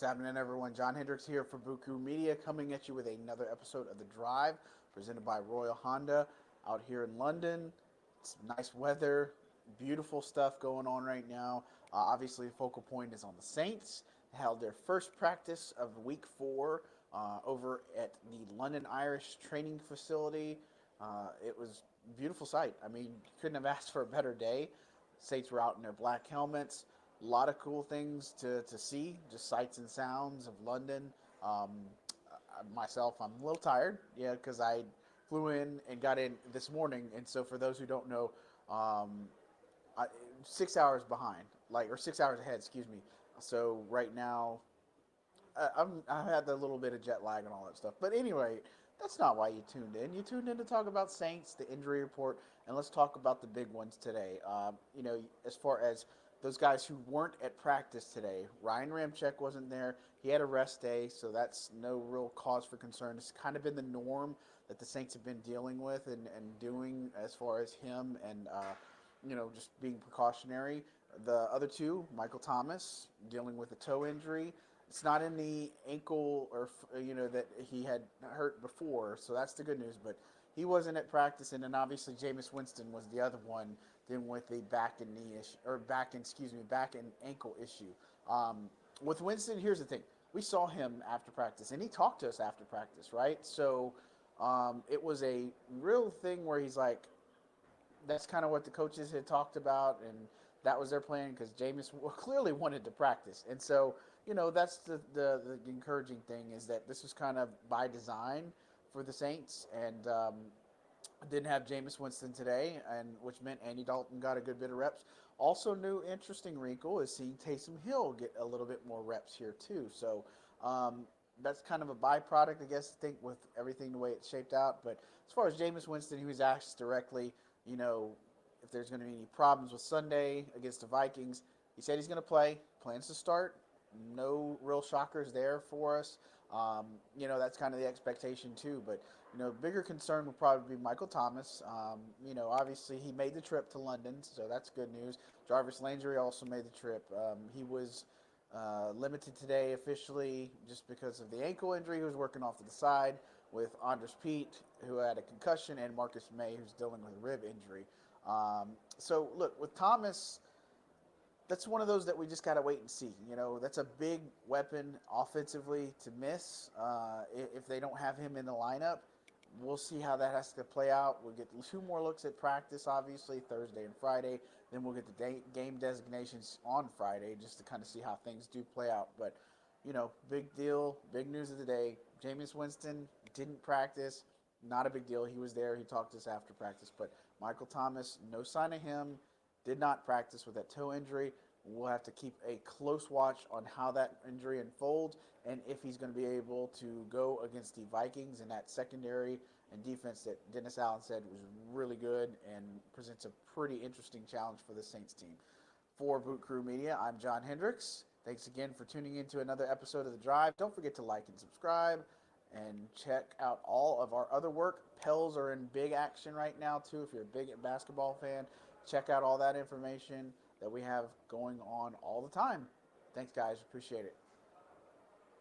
happening, everyone? John Hendrix here for Buku Media, coming at you with another episode of The Drive, presented by Royal Honda out here in London. It's nice weather, beautiful stuff going on right now. Obviously, the focal point is on the Saints. They held their first practice of Week 4 over at the London Irish Training Facility. It was a beautiful sight. I mean, couldn't have asked for a better day. Saints were out in their black helmets. A lot of cool things to see, just sights and sounds of London. Um, Myself, I'm a little tired, yeah, because I flew in and got in this morning, and so for those who don't know, um, 6 hours behind, or 6 hours ahead, excuse me. So right now, I had a little bit of jet lag and all that stuff. But anyway, that's not why you tuned in. You tuned in to talk about Saints, the injury report, and let's talk about the big ones today. As far as those guys who weren't at practice today, Ryan Ramczyk wasn't there. He had a rest day, so that's no real cause for concern. It's kind of been the norm that the Saints have been dealing with and doing as far as him and, just being precautionary. The other two, Michael Thomas, dealing with a toe injury. It's not in the ankle or that he had hurt before, so that's the good news. But he wasn't at practice, and then obviously Jameis Winston was the other one dealing with the back and knee issue, or back and ankle issue. With Winston, here's the thing: we saw him after practice, and he talked to us after practice, right? So it was a real thing where he's like, that's kind of what the coaches had talked about, and that was their plan because Jameis clearly wanted to practice, and so that's the encouraging thing is that this was kind of by design for the Saints, and didn't have Jameis Winston today, and which meant Andy Dalton got a good bit of reps. Also, new interesting wrinkle is seeing Taysom Hill get a little bit more reps here too. So that's kind of a byproduct, I guess, I think, with everything the way it's shaped out. But as far as Jameis Winston, he was asked directly, if there's going to be any problems with Sunday against the Vikings. He said he's going to play, plans to start. No real shockers there for us. That's kind of the expectation too. But, bigger concern would probably be Michael Thomas. Obviously he made the trip to London, so that's good news. Jarvis Landry also made the trip. He was limited today officially just because of the ankle injury. He was working off to the side with Andres Pete, who had a concussion, and Marcus May, who's dealing with a rib injury. So, look, with Thomas, that's one of those that we just got to wait and see. That's a big weapon offensively to miss if they don't have him in the lineup. We'll see how that has to play out. We'll get 2 more looks at practice, obviously, Thursday and Friday. Then we'll get the game designations on Friday just to kind of see how things do play out. But, big deal, big news of the day. Jameis Winston didn't practice. Not a big deal. He was there. He talked to us after practice. But Michael Thomas, no sign of him. Did not practice with that toe injury. We'll have to keep a close watch on how that injury unfolds and if he's going to be able to go against the Vikings and that secondary and defense that Dennis Allen said was really good and presents a pretty interesting challenge for the Saints team. For Boot Crew Media, I'm John Hendrix. Thanks again for tuning in to another episode of The Drive. Don't forget to like and subscribe and check out all of our other work. Pels are in big action right now, too, if you're a big basketball fan. Check out all that information that we have going on all the time. Thanks, guys. Appreciate it.